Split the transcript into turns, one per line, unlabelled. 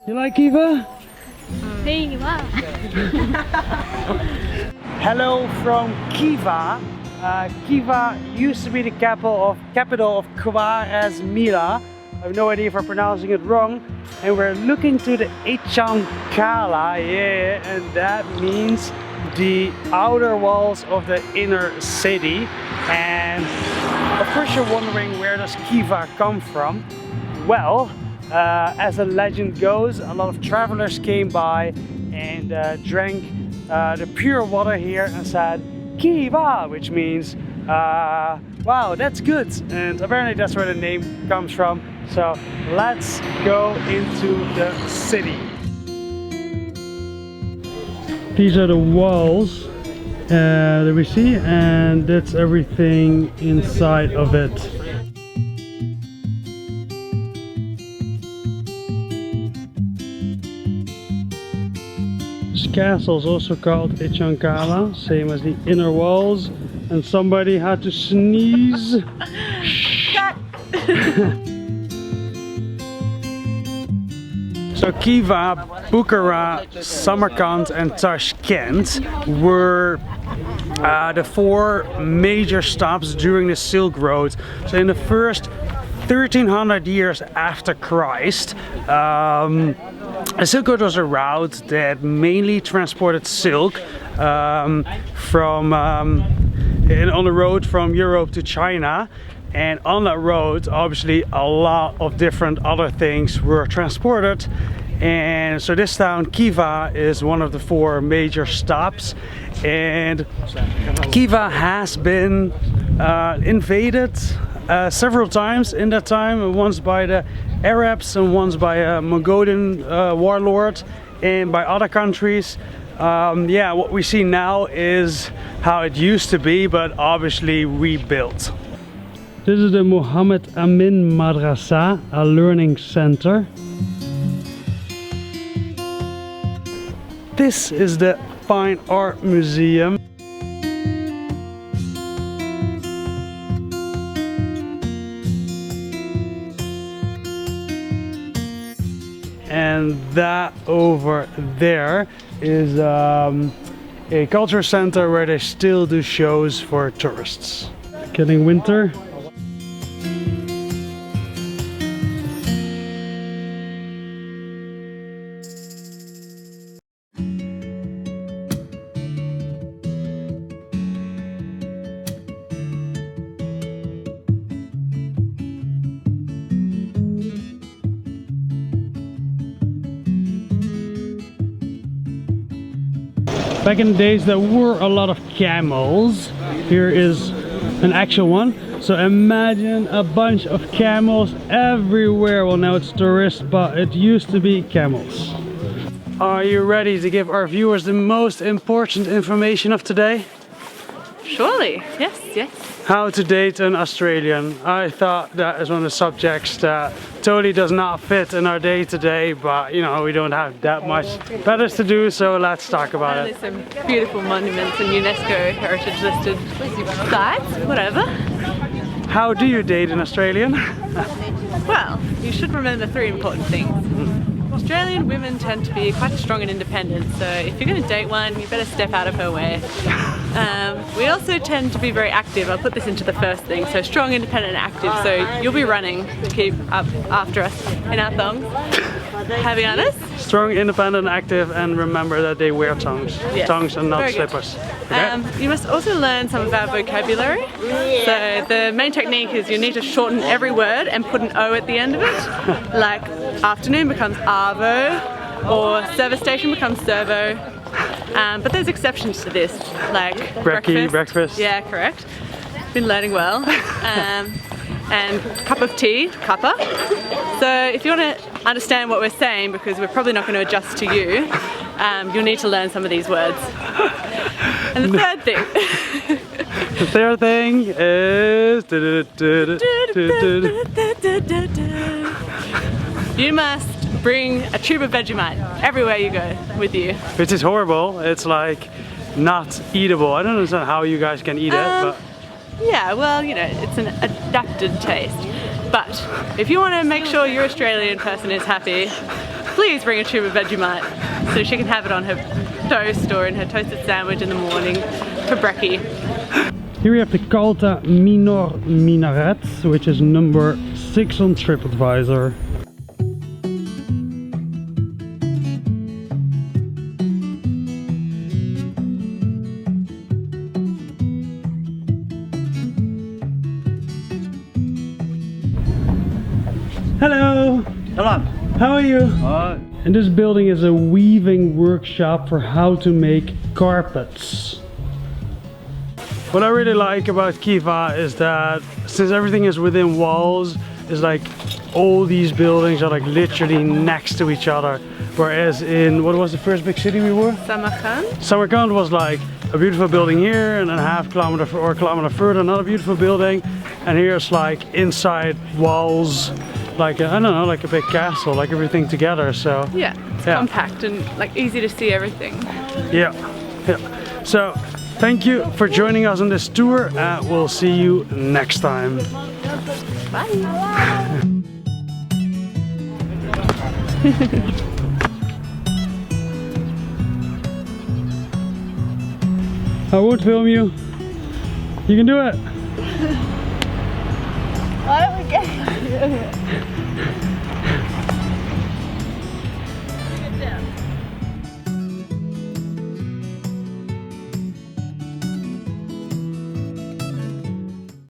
You like Khiva? Hello from Khiva. Khiva used to be the capital of Guatemala. I have no idea if I'm pronouncing it wrong. And we're looking to the Echancala, and that means the outer walls of the inner city. And of course you're wondering, where does Khiva come from? Well, as the legend goes, a lot of travelers came by and drank the pure water here and said Khiva, which means wow, that's good. And apparently that's where the name comes from. So let's go into the city. These are the walls that we see, and that's everything inside of it. This castle is also called Echancala, same as the inner walls. And somebody had to sneeze. So Khiva, Bukhara, Samarkand and Tashkent were the four major stops during the Silk Road. So in the first 1300 years after Christ, the Silk Road was a route that mainly transported silk on the road from Europe to China. And on that road, obviously, a lot of different other things were transported. And so this town, Khiva, is one of the four major stops. And Khiva has been invaded several times in that time. Once by the Arabs and once by a Mongolian warlord and by other countries. Yeah, what we see now is how it used to be, but obviously rebuilt. This is the Muhammad Amin Madrasa, a learning center. This is the Fine Art Museum. And that over there is a culture center where they still do shows for tourists. Getting winter. Back in the days there were a lot of camels. Here is an actual one. So imagine a bunch of camels everywhere. Well, now it's tourists, but it used to be camels. Are you ready to give our viewers the most important information of today?
Surely, yes, yes.
How to date an Australian. I thought that is one of the subjects that totally does not fit in our day today, but you know, we don't have that much better to do, so let's talk about it.
There's some beautiful monuments and UNESCO heritage listed sites, whatever.
How do you date an Australian?
Well, you should remember three important things. Australian women tend to be quite strong and independent, so if you're going to date one, you better step out of her way. We also tend to be very active. I'll put this into the first thing. So strong, independent, and active. So you'll be running to keep up after us in our thongs. Have you honest?
Strong, independent, active, and remember that they wear tongs. Yes. Tongs and not very slippers. Okay?
You must also learn some of our vocabulary. So the main technique is you need to shorten every word and put an O at the end of it. Like afternoon becomes arvo, or service station becomes servo. But there's exceptions to this, like breakfast. Yeah, correct. Been learning well. And cup of tea, cuppa. So if you want to understand what we're saying, because we're probably not going to adjust to you, you'll need to learn some of these words. And the third thing.
The third thing is...
You must bring a tube of Vegemite everywhere you go with you.
Which is horrible. It's like not eatable. I don't understand how you guys can eat it, but...
Yeah, well, you know, it's an adapted taste. But if you want to make sure your Australian person is happy, please bring a tube of Vegemite so she can have it on her toast or in her toasted sandwich in the morning for brekkie.
Here we have the Kalta Minor Minaret, which is number 6 on TripAdvisor. Hello!
Hello.
How are you? And this building is a weaving workshop for how to make carpets. What I really like about Khiva is that since everything is within walls, it's like all these buildings are like literally next to each other. Whereas in, what was the first big city we were?
Samarkand.
Samarkand was like a beautiful building here and then half kilometer or a kilometer further another beautiful building. And here it's like inside walls, like I don't know, like a big castle, like everything together. So
Yeah, it's compact and like easy to see everything.
Yeah. So thank you for joining us on this tour and we'll see you next time.
Bye.
I won't film you. You can do it.
Why don't we get